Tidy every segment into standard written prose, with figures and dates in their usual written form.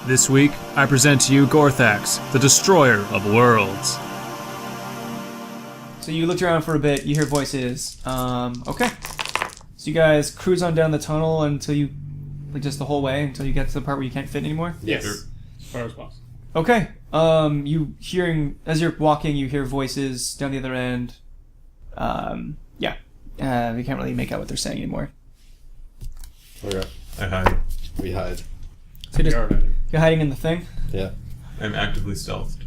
This week, I present to you Gorthax, the destroyer of worlds. So you looked around for a bit, you hear voices. Okay. So you guys cruise on down the tunnel until you, like just the whole way, until you get to the part where you can't fit anymore? Yes. Sure. As far as possible. Okay. As you're walking, you hear voices down the other end. You can't really make out what they're saying anymore. Okay. I hide. We hide. So you're hiding in the thing? Yeah. I'm actively stealthed.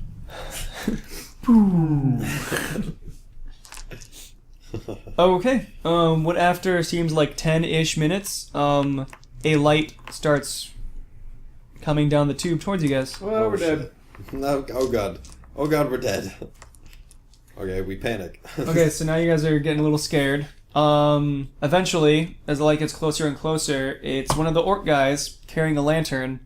Okay. What after seems like 10-ish minutes, a light starts coming down the tube towards you guys. Well, we're dead. No, oh god. Oh god, we're dead. Okay, we panic. Okay, so now you guys are getting a little scared. Eventually, as the light gets closer and closer, it's one of the orc guys carrying a lantern,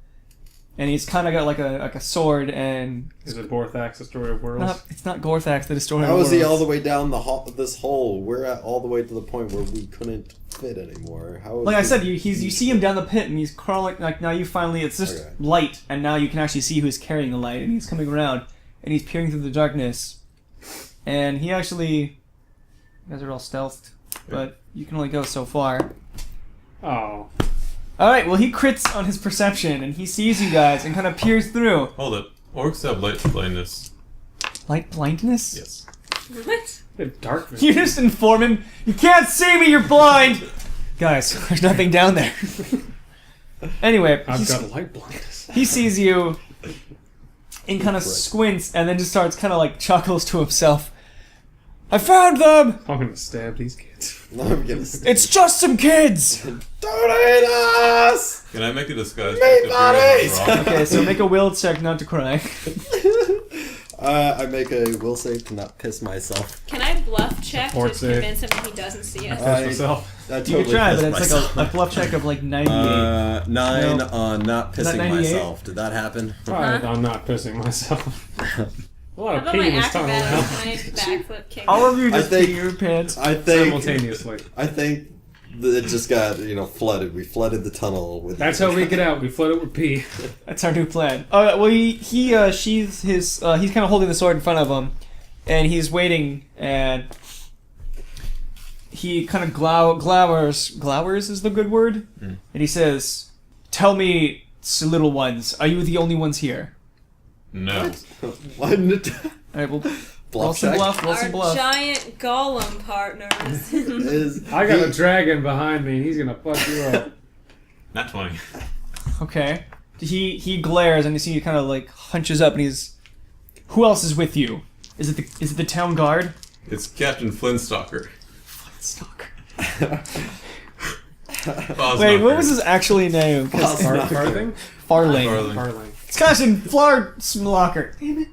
and he's kind of got like a sword, and... Is it Gorthax, the story of worlds? It's not Gorthax, the destroyer of How worlds. is he all the way down this hole? We're at all the way to the point where we couldn't fit anymore. How? Like I said, you see him down the pit, and he's crawling. Like now, you finally it's just light, and now you can actually see who's carrying the light, and he's coming around, and he's peering through the darkness, and he actually. You guys are all stealthed, but you can only go so far. Oh. Alright, well he crits on his perception, and he sees you guys, and kind of peers through. Hold up. Orcs have light blindness. Light blindness? Yes. What? The dark vision. You just inform him, you can't see me, you're blind! Guys, there's nothing down there. Anyway, I've got light blindness. he sees you, and kind of squints, and then just starts kind of like chuckles to himself. I found them! I'm gonna stab these kids. I'm gonna stay. It's just some kids! Don't hate us! Can I make a disguise Meat check to bodies! figure out the rock? Okay, so make a will check not to cry. I make a will save to not piss myself. Can I bluff check to Support save. convince him that he doesn't see us? Piss myself. I You totally can try, pissed but it's myself. like a bluff check of like 98. 9 No. on not Is that pissing 98? myself. Did that happen? Alright, I'm not pissing myself. A lot How of about pee my in this tunnel acrobatics? now. Can I backflip kick? All of you I just think- pee your pants. I think Simultaneously. it just got flooded. We flooded the tunnel with. That's how we get out. We flood it with pee. That's our new plan. Well, he sheathes his. He's kind of holding the sword in front of him, and he's waiting, and he kind of glowers. Glowers is the good word, and he says, "Tell me, little ones, are you the only ones here?" No. What? All right, well, roll some check? bluff. Roll Our some bluff. giant golem partners. I got a dragon behind me, and he's gonna fuck you up. Not 20. Okay. He glares, and you see he kind of like hunches up, and he's. Who else is with you? Is it the town guard? It's Captain Flintstalker. Stalker. Wait, Wait, what was his actually name? Farthing? Farling. Farling. It's Captain Flarslocker. Damn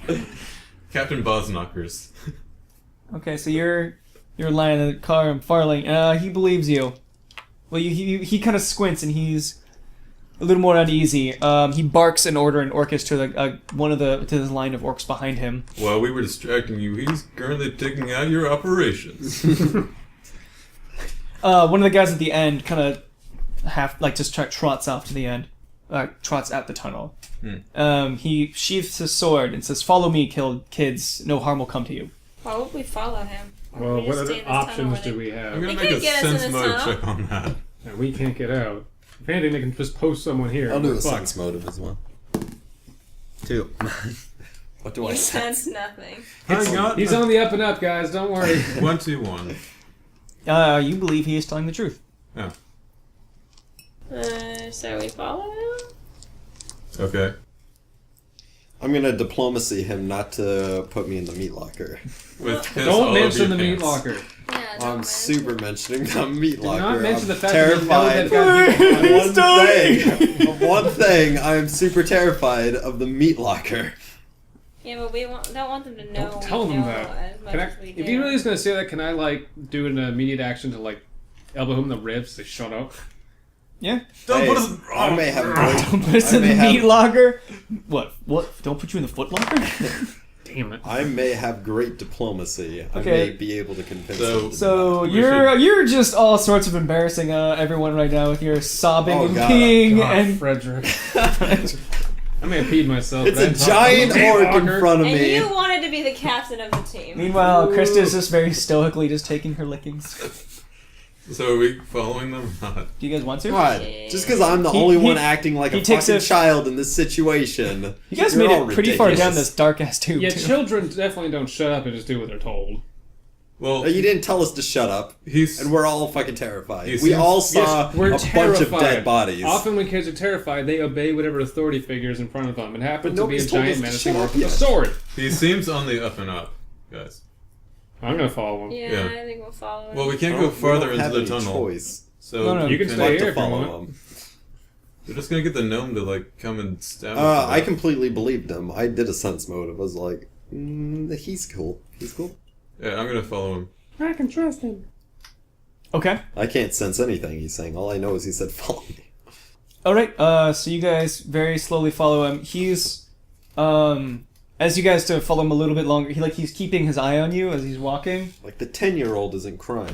it. Captain Bosknockers. Okay, so you're lying in the car and Farling. He believes you. Well, he kind of squints and he's a little more uneasy. He barks an order in Orcish to to the line of orcs behind him. While we were distracting you, he's currently taking out your operations. One of the guys at the end kind of trots off to the end. Trots at the tunnel. He sheaths his sword and says, "Follow me, kids. No harm will come to you." Why would we follow him? Well, We what just other stay in this tunnel options where do they- we I'm have? gonna They make a can't get us in sense this motive tunnel. check on that. And we can't get out. If anything, they can just post someone here. I'll do We're a fucked. sense motive as well. 2. What do I You sense? sense nothing. He's on the up and up, guys. Don't worry. 21. You believe he is telling the truth. Yeah. So we follow him? Okay. I'm gonna diplomacy him not to put me in the meat locker. With piss Don't all over mention your the meat pants. locker. Yeah, I'm super mentioning the meat Do locker. not mention I'm the fact that you know terrified. that got Of one thing, I am super terrified of the meat locker. Yeah, but we don't want them to know. Don't tell we them know that. as much Can I, as we if do. he really is going to say that, can I do an immediate action to elbow him in the ribs to shut up? Yeah. Don't Hey, put us. I may have. Don't put us I in the may have- meat locker. What? Don't put you in the foot locker? damn it. I may have great diplomacy. I Okay. may be able to convince So- them. to So We you're just all sorts of embarrassing everyone right now with your sobbing Oh, and God. peeing God, and Frederick. I may have peed myself. It's but I a didn't talk giant about it. orc in front of And me. you wanted to be the captain of the team. meanwhile Krista's just very stoically just taking her lickings. So are we following them? Not. Do you guys want to? God, just because I'm the He- only he- one acting like he a takes fucking a- child in this situation. You guys You're made all it pretty far down ridiculous. this dark ass tube. Yeah, too. children definitely don't shut up and just do what they're told. Well, You didn't tell us to shut up, he's and we're all fucking terrified. He We seems- all saw Yes, we're a bunch terrified. of dead bodies. Often when kids are terrified, they obey whatever authority figures in front of them. It happens But to be a nobody's told us giant to menacing shut orc up with a yet. sword. he seems on the up and up, guys. I'm gonna follow him. Yeah, Yeah. I think we'll follow him. Well, we can't Well, go we farther don't have into the any tunnel. choice. So No, you can I'd stay like here to if you follow want. them. We're just gonna get the gnome to like come and stab us. I completely believed him. I did a sense mode. I was like, he's cool. He's cool. Yeah, I'm gonna follow him. I can trust him. Okay. I can't sense anything he's saying. All I know is he said, follow me. All right. So you guys very slowly follow him. He's as you guys to follow him a little bit longer. He's keeping his eye on you as he's walking. Like, the 10-year-old isn't crying.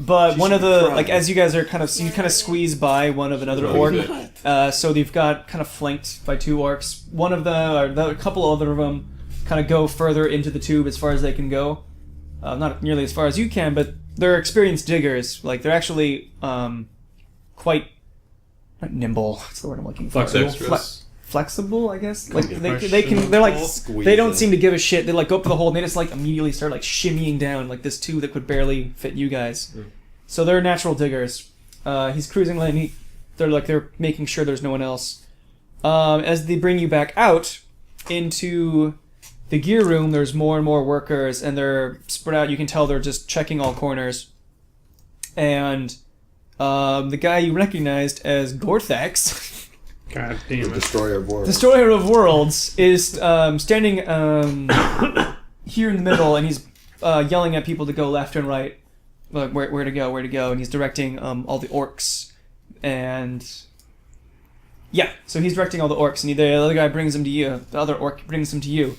But She one of should be the crying. like as you guys are kind of you kind of squeeze by one of another Oh, orc. shit. So they've got kind of flanked by two orcs. One of a couple other of them kind of go further into the tube as far as they can go. Not nearly as far as you can, but they're experienced diggers. Like they're actually quite not nimble. What's the word I'm looking for? Flexible. Dexterous. Flexible, I guess. Like they Compression. can. They're like Squeeze they don't it. seem to give a shit. They like go up to the hole and they just like immediately start like shimmying down like this tube that could barely fit you guys. So they're natural diggers. He's cruising lane. They're making sure there's no one else. As they bring you back out into the gear room, there's more and more workers, and they're spread out. You can tell they're just checking all corners. And the guy you recognized as Gorthax, God The damn it. destroyer of worlds. Destroyer of Worlds, is standing here in the middle, and he's yelling at people to go left and right, like where to go, and he's directing all the orcs, and yeah, so he's directing all the orcs, and the other guy brings them to you. The other orc brings them to you.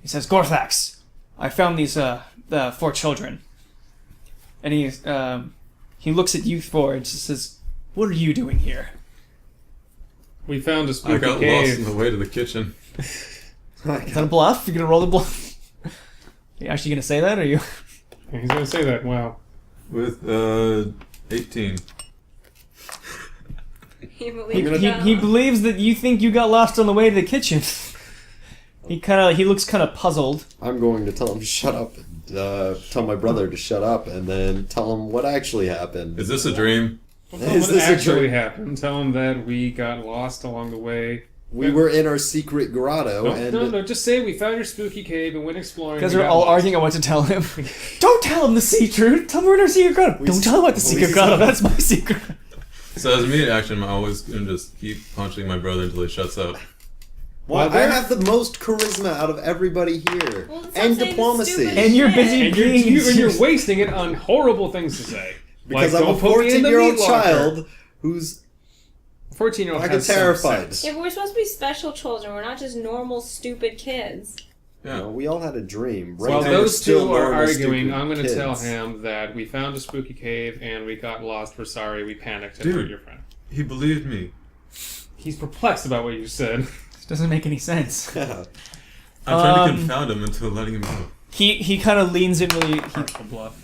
He says, "Gorthax, I found these 4 children," and he looks at you four and just says, "What are you doing here?" We found a I spooky got lost cave. in the way to the kitchen. Is that a bluff? You're gonna roll the bluff? Are you actually gonna say that, or are you? He's gonna say that. Wow. With 18. He believes He believes that you think you got lost on the way to the kitchen. He looks kind of puzzled. I'm going to tell him to shut up. Tell my brother to shut up, and then tell him what actually happened. Is this a dream? Tell him Is what this a actually dream? happened. Tell him that we got lost along the way. We were in our secret grotto, No, just say we found your spooky cave and went exploring. You guys and are got all lost. arguing on what to tell him. Don't tell him the secret. Tell him we're in our secret grotto. Don't tell him about the secret grotto. That's my secret. So as immediate action, I'm always gonna just keep punching my brother until he shuts up. Well, Well, I have the most charisma out of everybody here, Well, stop and saying diplomacy. stupid And you're shit. busy And you're, being. you're wasting it on horrible things to say. Because Like, I'm a don't put me in the 14-year-old meat locker. child who's 14-year-old fucking has some terrified. sense. Yeah, but we're supposed to be special children. We're not just normal stupid kids. Yeah. we all had a dream. Right While now, we're those still two are normal, arguing, stupid I'm going to kids. tell him that we found a spooky cave and we got lost. We're sorry. We panicked and Dude. hurt your friend. He believed me. He's perplexed about what you said. This doesn't make any sense. Yeah. I'm trying to Um, confound him into letting him go. He kind of leans in really. Partial bluff.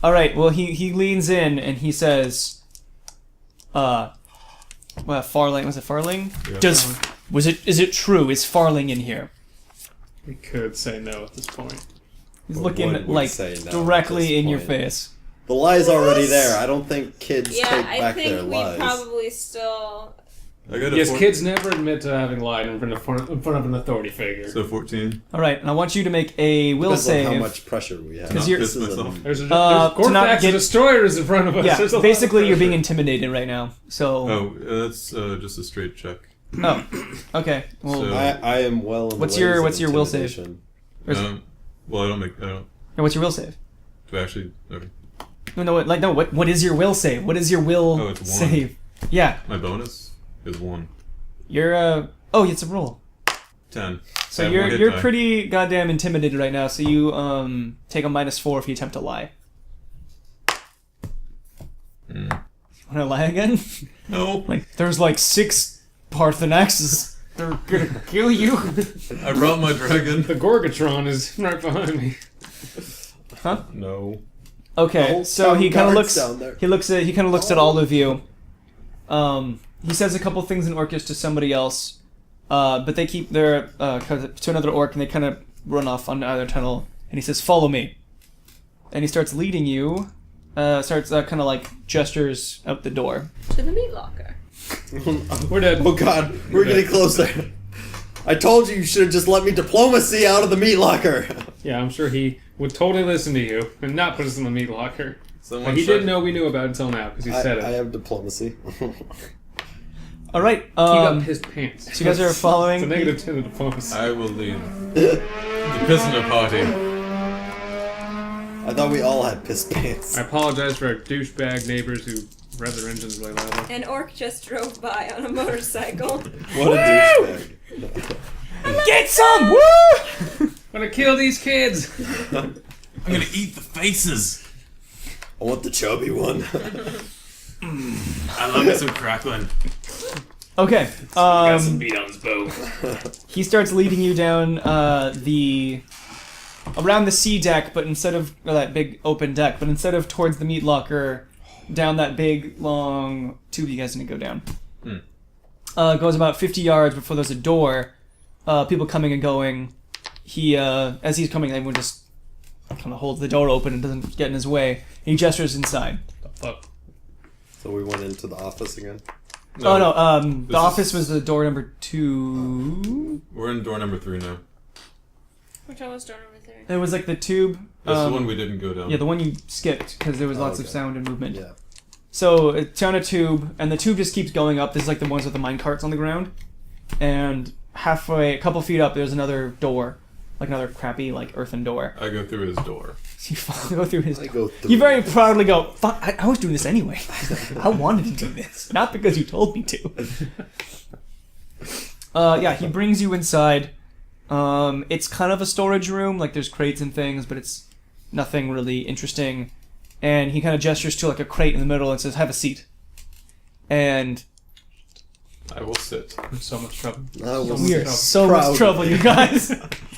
All right. Well, he leans in and he says, well, Farling, was it Farling? Yeah. Is it true? Is Farling in here? We could say no at this point. He's But looking one would like say no at directly this in your point. face. The lie's already there. I don't think kids Yeah, take I back their think we lies. probably still. I got a Yes, four- kids never admit to having lied in front of an authority figure. So 14. All right, and I want you to make a will Depends on save. how much pressure we have. 'Cause Not you're- piss This is myself. There's a to not Gorthax get- destroyer is in front of us. Yeah, There's a lot of basically you're being pressure. intimidated right now. So, Oh, that's just a straight check. oh, okay. Well, So- I am well. In What's the your- ways of what's your will save? intimidation. Where's- Well, I don't. and what's your will save? Do I actually? Okay. No. What is your will save? What is your will Oh, it's 1. save? Yeah, My bonus is 1. you're oh, it's a roll. 10. So I have one hit you're die. pretty goddamn intimidated right now. So you take a -4 if you attempt to lie. Want to lie again? No. Like there's like 6 Parthenaxes. They're gonna kill you. I brought my dragon. The Gorgatron is right behind me. Huh? No. Okay, whole so he town kind of guard's looks. down there. He kind of looks at all of you. He says a couple things in Orcish to somebody else, but they keep their to another orc, and they kind of run off on either tunnel. And he says, "Follow me," and he starts leading you. Starts kind of like gestures out the door. To the meat locker. We're dead. Oh god, we're getting closer. I told you should have just let me diplomacy out of the meat locker. Yeah, I'm sure he would totally listen to you and not put us in the meat locker. Someone Like, he shut- didn't know we knew about it until now because he said it. I have diplomacy. All right. He got pissed pants. So you guys are following. It's a negative 10 to diplomacy. I will lead the prisoner party. I thought we all had piss pants. I apologize for our douchebag neighbors who rev their engines really loudly. An orc just drove by on a motorcycle. What a douchebag. Get some! Woo! I'm gonna kill these kids! I'm gonna eat the faces. I want the chubby one. I love me some crackling. Okay. Got some meat on his bow. He starts leading you down around the sea deck, but instead of or that big open deck, but instead of towards the meat locker, down that big long tube you guys need to go down. It goes about 50 yards before there's a door. People coming and going. He as he's coming, everyone just kind of holds the door open and doesn't get in his way. He gestures inside. The fuck? So we went into the office again? Oh no, This the office is- was the door number 2. We're in door number 3 now. Which one was door number 3? It was like the tube. That's the one we didn't go down. Yeah, the one you skipped because there was lots of okay. sound and movement. Yeah. So it's on a tube, and the tube just keeps going up. This is like the ones with the mine carts on the ground. And halfway, a couple feet up, there's another door. Like another crappy, like, earthen door. I go through his door. So you go through his I door. go through. You very proudly go, fuck, I was doing this anyway. I wanted to do this. Not because you told me to. Yeah, he brings you inside. It's kind of a storage room. Like, there's crates and things, but it's nothing really interesting. And he kind of gestures to, like, a crate in the middle and says, have a seat. And I will sit. I'm in so much trouble. I was we are so so proud. much trouble, you guys.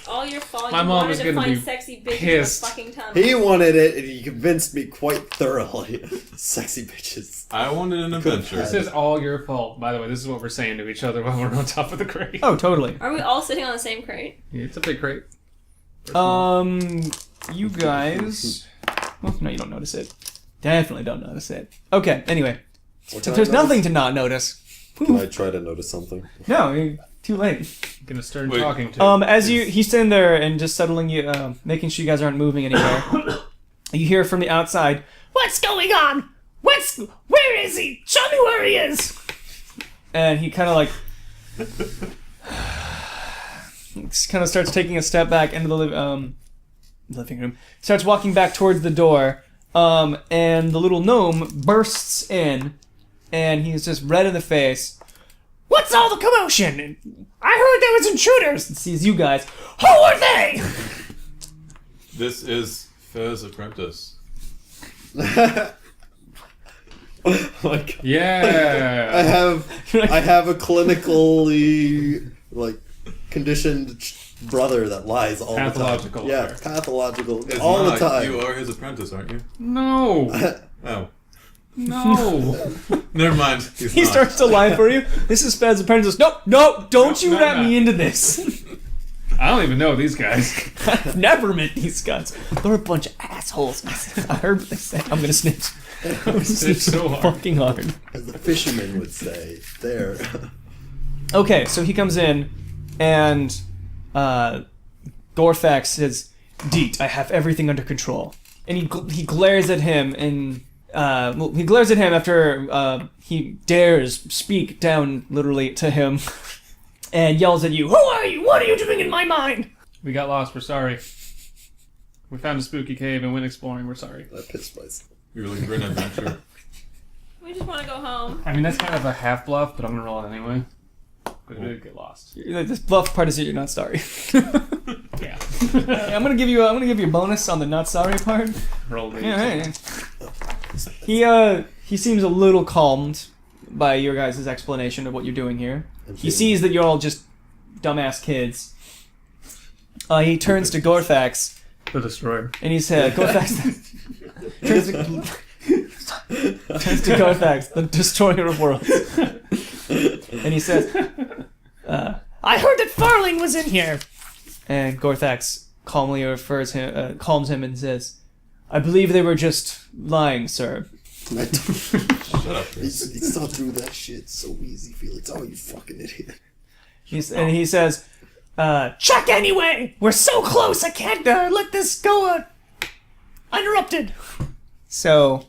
All your fault. My You mom wanted is to gonna find be sexy bitches pissed. in the fucking tunnel. He wanted it, and he convinced me quite thoroughly. Sexy bitches. I wanted an adventure. This is all your fault. By the way, this is what we're saying to each other while we're on top of the crate. Oh, totally. Are we all sitting on the same crate? Yeah, it's a big crate. You guys... Well, no, you don't notice it. Definitely don't notice it. Okay, anyway. What So can I there's notice? nothing to not notice. Can I try to notice something? No, you're too late. I'm gonna start Wait. talking to As he's standing there and just settling you, making sure you guys aren't moving anywhere. You hear from the outside, "What's going on? Where is he? Show me where he is!" And he kind of like, kind of starts taking a step back into the living room. Starts walking back towards the door, and the little gnome bursts in, and he's just red in the face. "What's all the commotion? I heard there was intruders." And sees you guys. "Who are they?" This is Fez Apprentice. Oh my god. Yeah. I have a clinically conditioned brother that lies all Pathological. the time. Yeah, pathological It's all the not. time. You are his apprentice, aren't you? No. Oh. No. Never mind. He's He not. starts to lie for you. This is Fed's apprentice. Nope, don't you no, let no. me into this. I don't even know these guys. I've never met these guys. They're a bunch of assholes. I heard what they said. I'm gonna snitch. I'm gonna snitch so hard. fucking hard. As the fisherman would say. There. Okay, so he comes in, and Gorthax says, "Deet, I have everything under control." And he glares at him, and he glares at him after he dares speak down literally to him, and yells at you, "Who are you? What are you doing in my mine?" We got lost. We're sorry. We found a spooky cave and went exploring. We're sorry. I pissed myself. You were looking for an adventure. We just want to go home. I mean, that's kind of a half bluff, but I'm gonna roll it anyway. But it did get lost. The bluff part is that you're not sorry. Yeah. I'm gonna give you a bonus on the not sorry part. Roll me. Yeah, he seems a little calmed by your guys' explanation of what you're doing here. He sees that you're all just dumbass kids. He turns to Gorthax The Destroyer. and he said, "Gorthax." turns to Gorthax, the destroyer of worlds, and he says, "I heard that Farling was in here." And Gorthax calmly calms him and says, "I believe they were just lying, sir." Shut up. He saw through that shit so easy, Felix. Oh, you fucking idiot. And he says, "Check anyway! We're so close, I can't let this go uninterrupted." So,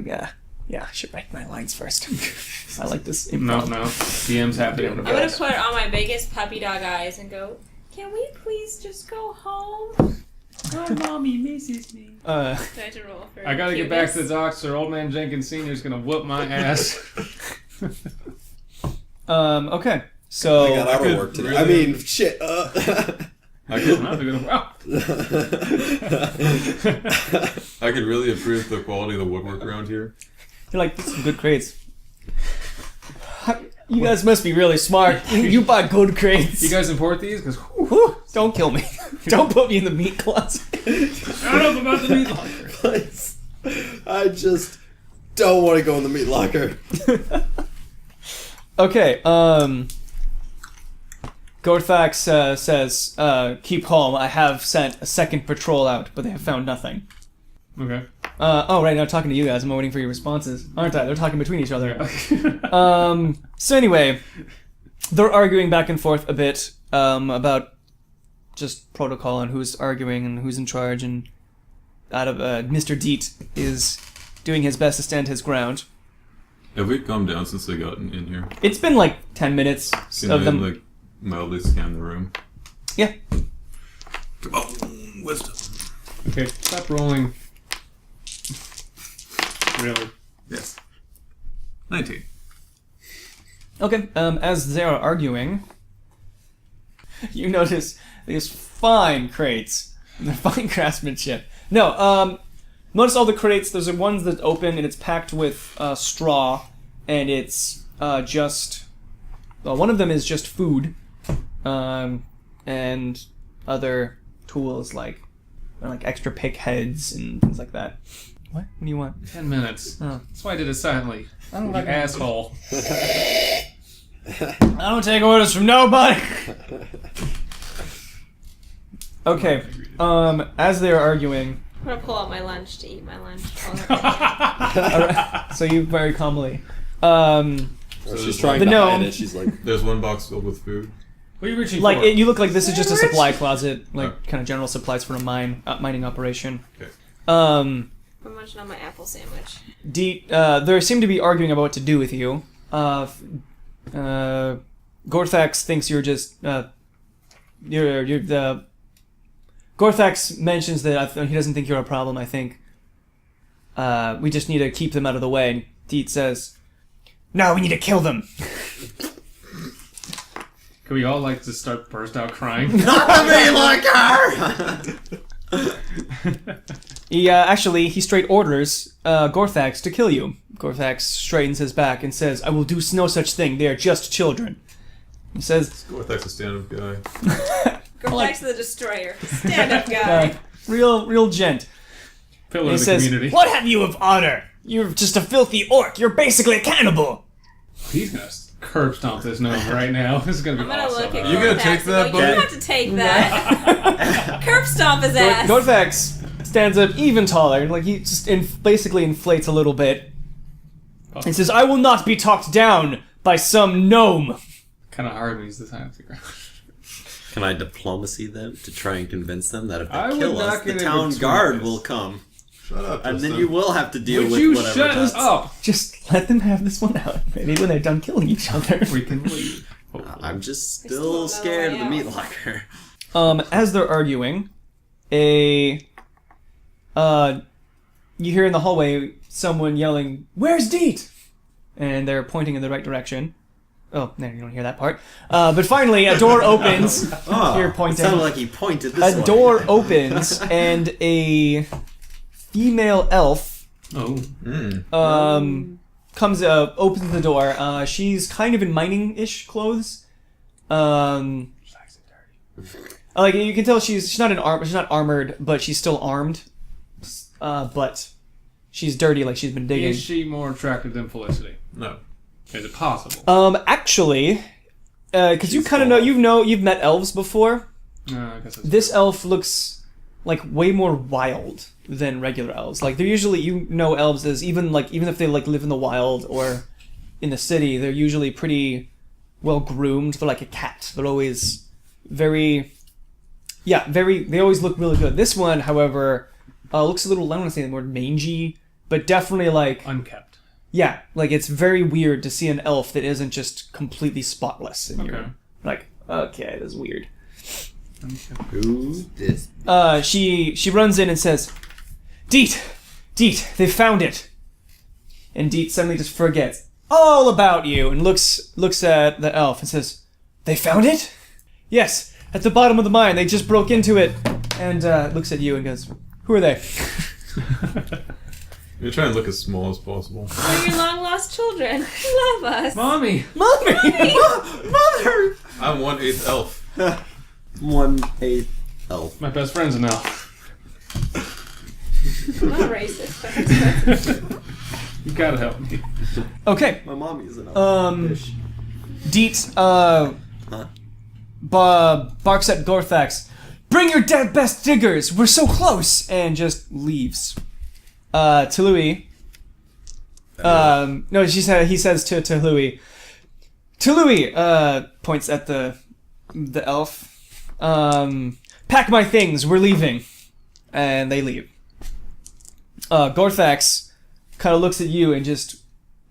yeah, I should write my lines first. I like this. No. DM's happy. I'm gonna put on my biggest puppy dog eyes and go, "Can we please just go home?" Oh, mommy misses me. Do I have to roll for I gotta get back to the cuteness? docks or Old Man Jenkins Sr.'s gonna whoop my ass. Okay. So, I got out of work today. I mean, shit. I could really approve the quality of the woodwork around here. you're like, "These are good crates." You guys must be really smart. You buy good crates. You guys import these? Because Whew, don't kill me. Don't put me in the meat closet. shut up about the meat locker. Please. I just don't want to go in the meat locker. Okay, Gorthax says, "Keep calm. I have sent a second patrol out, but they have found nothing." Okay. Right now talking to you guys. I'm waiting for your responses, aren't I? They're talking between each other. Yeah. So anyway, they're arguing back and forth a bit about just protocol and who's arguing and who's in charge, and Mr. Deet is doing his best to stand his ground. Have we calmed down since they got in here? It's been like 10 minutes Can of I, them. like, mildly scan the room? Yeah. Oh, wisdom. Okay, stop rolling. Really? Yes. 19. Okay, as they're arguing, you notice these fine crates. They're fine craftsmanship. No, notice all the crates, there's ones that open and it's packed with straw, and it's just... Well, one of them is just food, and other tools like extra pick heads and things like that. What? What do you want? 10 minutes. Oh. That's why I did it silently. I don't like asshole. I don't take orders from nobody. Okay. As they're arguing, I'm gonna pull out my lunch to eat my lunch. so you very calmly. She's trying The to gnome. hide it. She's like, There's one box filled with food. What are you reaching Like for? you look like this is just a supply closet, like Oh. kind of general supplies for a mining operation. Okay. I'm munching on my apple sandwich. They seem to be arguing about what to do with you. Gorthax thinks you're just you're the. Gorthax mentions that he doesn't think you're a problem. I think we just need to keep them out of the way. And Deet says, "No, we need to kill them." Can we all like just start burst out crying? He straight orders Gorthax to kill you. Gorthax straightens his back and says, "I will do no such thing. They are just children." He says, Gorthak's a stand-up guy. Go back to the destroyer. Stand up, guy. real gent. Pillar He of the says, community. "What have you of honor? You're just a filthy orc. You're basically a cannibal." He's gonna curb stomp this gnome right now. This is gonna be I'm gonna awesome. look at You gonna Gorthax take and that, go, You buddy? don't have to take that. Curb stomp his ass. Gorthax stands up even taller, like he just basically inflates a little bit. He says, "I will not be talked down by some gnome." Kind of hard when he's this high off the ground. Can I diplomacy them to try and convince them that if they I would kill not us, the get in town between guard this. will come, Shut up, and then Tristan. you will have to deal Would with you whatever. shut does. up? Just let them have this one out. Maybe when they're done killing each other. We can leave. I'm just There's still still scared of another the way meat out. locker. As they're arguing, you hear in the hallway someone yelling, "Where's Deet?" And they're pointing in the right direction. Oh, no, you don't hear that part. But finally, a door opens. Here, It pointing. sounded like he pointed this way. A door opens, and a female elf comes opens the door. She's kind of in mining-ish clothes. Like you can tell she's not armored, but she's still armed. But she's dirty, like she's been digging. Is she more attractive than Felicity? No. Is it possible? Actually, because you kind of know, you've met elves before. I guess that's This elf looks like way more wild than regular elves. Like they're usually, elves as even if they like live in the wild or in the city, they're usually pretty well groomed. They're like a cat. They're always they always look really good. This one, however, looks a little, I don't want to say the word mangy, but definitely like unkept. Yeah, like it's very weird to see an elf that isn't just completely spotless. And you're like, okay, that's weird. Who's this? She runs in and says, Deet, they found it. And Deet suddenly just forgets all about you and looks at the elf and says, they found it? Yes, at the bottom of the mine. They just broke into it. And looks at you and goes, who are they? You're trying to look as small as possible. We're your long lost children. Love us. Mommy! Mommy! Mother! I'm 1/8 elf. 1/8 elf. My best friend's an elf. I'm not racist, but that's good. You gotta help me. Okay. My mommy is an elf. Fish. Deet, barks at Gorthax. Bring your best diggers. We're so close. And just leaves. To Louis. No, he says to Louis. To Louis, points at the elf. Pack my things. We're leaving. And they leave. Gorthax kind of looks at you and just,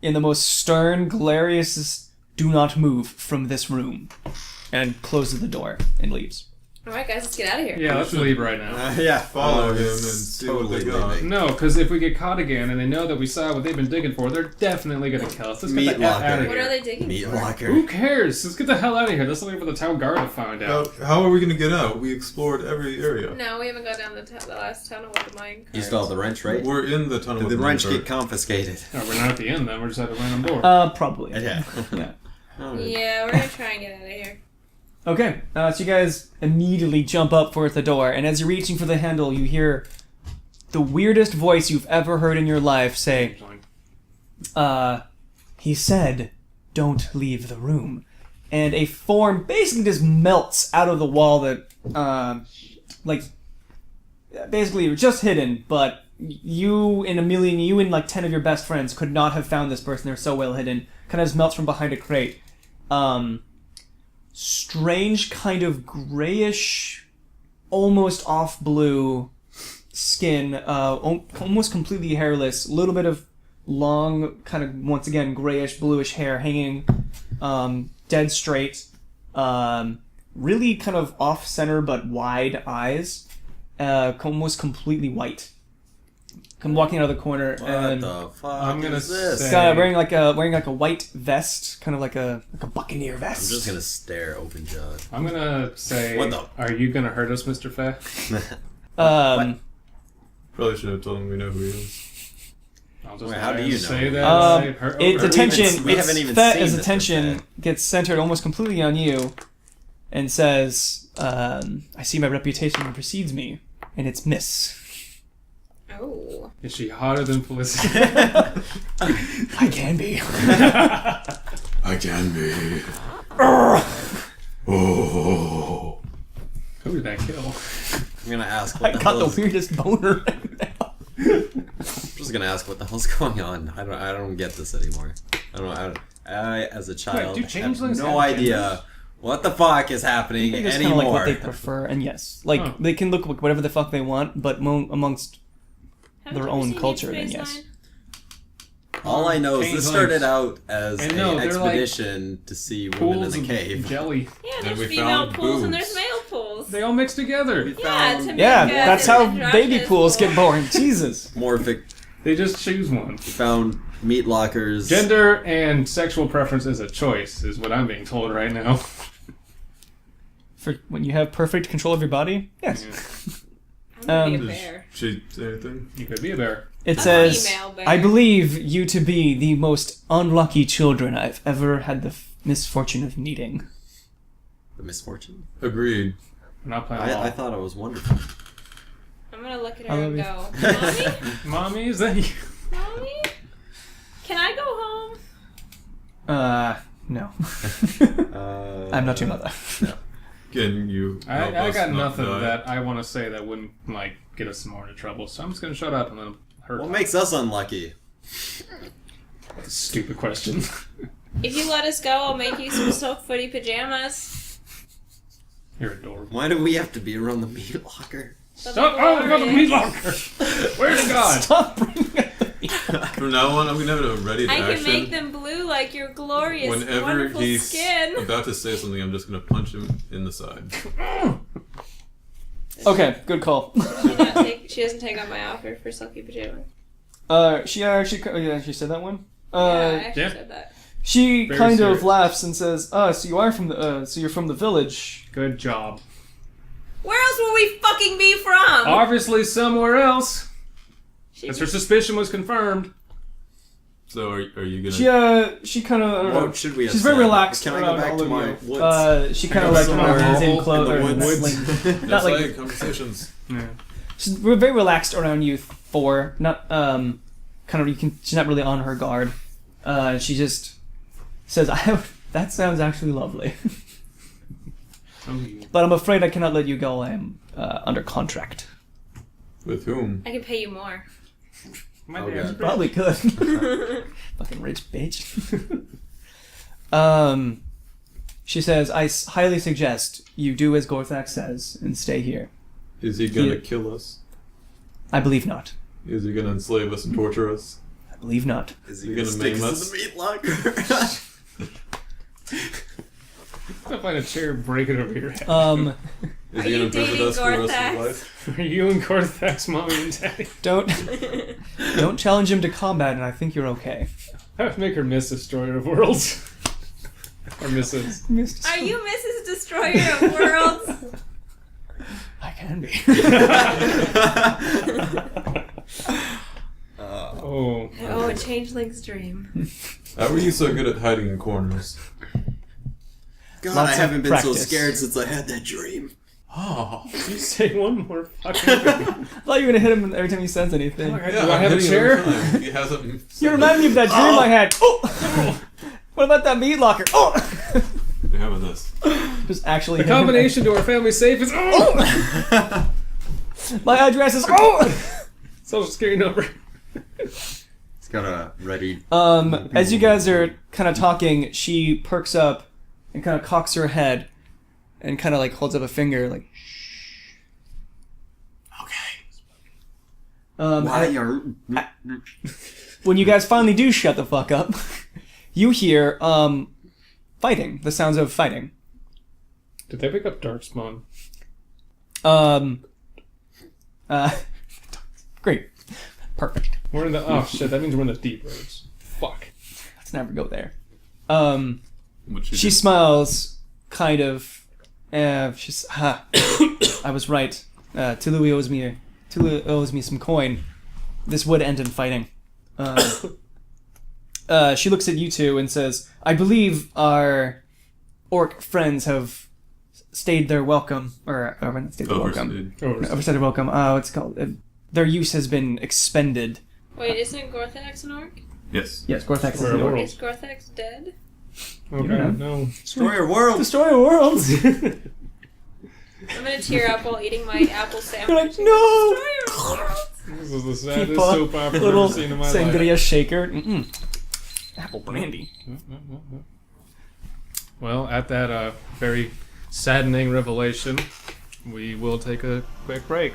in the most stern, glarious, do not move from this room. And closes the door and leaves. Alright, guys, let's get out of here. Yeah, let's leave right now. Yeah, Follow him and see what they got. leaving. No, because if we get caught again and they know that we saw what they've been digging for, they're definitely gonna kill us. Let's Meat get the F locker. out of What here. are they digging Meat for? locker. Who cares? Let's get the hell out of here. Let's wait for the town guard to find out. How are we gonna get out? We explored every area. No, we haven't got down the last tunnel with the mine. You still have the wrench, right? We're in the tunnel. Did with the wrench Minecraft. get confiscated? No, we're not at the end then. We're just at a random door. Probably. Yeah. Yeah. Yeah, we're gonna try and get out of here. Okay, so you guys immediately jump up for the door, and as you're reaching for the handle, you hear the weirdest voice you've ever heard in your life say, he said, don't leave the room. And a form basically just melts out of the wall that, basically you're just hidden, but you and like 10 of your best friends could not have found this person. They're so well hidden. Kind of just melts from behind a crate. Strange kind of grayish, almost off blue skin, almost completely hairless, a little bit of long, kind of, once again, grayish, bluish hair hanging dead straight, really kind of off-center but wide eyes, almost completely white. Come walking out of the corner, What and the fuck I'm gonna is this? say- wearing like a white vest, kind of like a buccaneer I'm vest. just gonna stare open jawed. I'm gonna say, What the- are you gonna hurt us, Mr. Fay? What? Probably should have told him we know who he is. I'll just Wait, how do you know? say that? Say hurt- Its hurt- attention, we haven't even Fet, seen his Mr. attention Fet. gets centered almost completely on you, and says, "I see my reputation precedes me, and it's Miss." Oh. Is she hotter than Felicity? I can be. I can be. Oh. Who did that kill? I'm gonna ask I what the got hell the is, weirdest boner right now. I'm just gonna ask what the hell's going on. I don't get this anymore. I as a child do have changelings no have idea genders? what the fuck is happening They just kind of anymore. like what they prefer, and yes, like Huh. they can look like whatever the fuck they want, but amongst Haven't their you ever own seen culture, Deep then Space yes. Nine? All I know is this started out as And an no, they're like expedition to see women in Pools the of cave. jelly. Yeah, Then there's we female found pools and boobs. there's male pools. They all mix together. Yeah, to make Yeah, a that's how androgynous baby pool. pools get born. Jesus. Morphic. They just choose one. We found meat lockers. Gender and sexual preference is a choice, is what I'm being told right now. For when you have perfect control of your body, yes. I'm gonna be a Does bear. she say anything? You could be a bear. It A says, female bear. I believe you to be the most unlucky children I've ever had the misfortune of meeting. The misfortune? Agreed. I'm not playing along. I thought it was wonderful. I'm gonna look at I her and love go, Mommy? Mommy, is that you? Mommy? Can I go home? No. I'm I'm not your mother. No. Can you help I us got not nothing die? that I want to say that wouldn't, like, get us more into trouble, so I'm just gonna shut up and let her What talk. makes us unlucky? That's a stupid question. If you let us go, I'll make you some silk footy pajamas. You're adorable. Why do we have to be around the meat locker? Stop! Oh, I got the meat locker! Where's the god? Stop bringing up From now on, I'm gonna have a ready to I action. can make them blue like your glorious, Whenever wonderful he's skin. about to say something, I'm just gonna punch him in the side. Okay, good call. She doesn't take on my offer for silky pajamas. She said that one. Yeah, I actually yeah. said that. She Very kind serious. of laughs and says, so you are from the, so you're from the village. Good job. Where else would we fucking be from? Obviously somewhere else. She As her suspicion was confirmed. So are you gonna? She kind of, I don't know. What should we have She's very said? relaxed Can I around go back all to of my you. woods? She kind of Can I like go back to my wears in hole clothes, in or the woods? like, not That's like like conversations. Yeah. she's very relaxed around you four. Not kind of she's not really on her guard. She just says, that sounds actually lovely. But I'm afraid I cannot let you go. I am under contract. With whom? I can pay you more. My Oh, dad's God. Probably could. Fucking rich bitch. She says, I highly suggest you do as Gorthak says and stay here. Is he gonna Yeah. kill us? I believe not. Is he gonna enslave us and torture us? I believe not. Is You're he gonna gonna stick maim us us? in the meat locker? I'm gonna find a chair and break it over your head. Is Are he you gonna visit dating us for the rest of Gorthax? his life? Are you and Gorthak's mommy and daddy? Don't challenge him to combat, and I think you're okay. I would make her Miss Destroyer of Worlds. Or Mrs. Are you Mrs. Destroyer of Worlds? I can be. Oh. Oh, a changeling's dream. How are you so good at hiding in corners? God, Lots I of haven't been so practice. scared since I had that dream. Oh, You say one more fucking thing. I thought you were gonna hit him every time he says anything. Do I I'm have a hitting him chair? every time. He hasn't. You remind me of that dream I had. Oh! What about that meat locker? Oh! You're having this. Just actually. The combination to our family safe is My address is. Oh! Social security number. It's got a ready. As you guys are kind of talking, she perks up and kind of cocks her head and kind of like holds up a finger, like. Why are... When you guys finally do shut the fuck up, you hear fighting. The sounds of fighting. Did they pick up Darkspawn? Great, perfect. We're in the... Oh, shit. That means we're in the deep roads. Fuck. Let's never go there. What She do? smiles, kind of. She's I was right. Tulu owes me some coin. This would end in fighting. She looks at you two and says, "I believe our orc friends have stayed their welcome, or not stayed their welcome. Overstayed. Overstayed their welcome. What's it called? Their use has been expended." Wait, isn't Gorthax an orc? Yes. Yes, Gorthax is Where the are orc. we? Is Gorthax dead? Okay, know? no. Destroyer world! Destroy worlds. I'm gonna tear up while eating my apple sandwich. You're like, no. Destroyer of Worlds. This is the saddest Keep a soap opera I've little ever seen in my life. sangria shaker. Apple brandy. Well, at that very saddening revelation, we will take a quick break.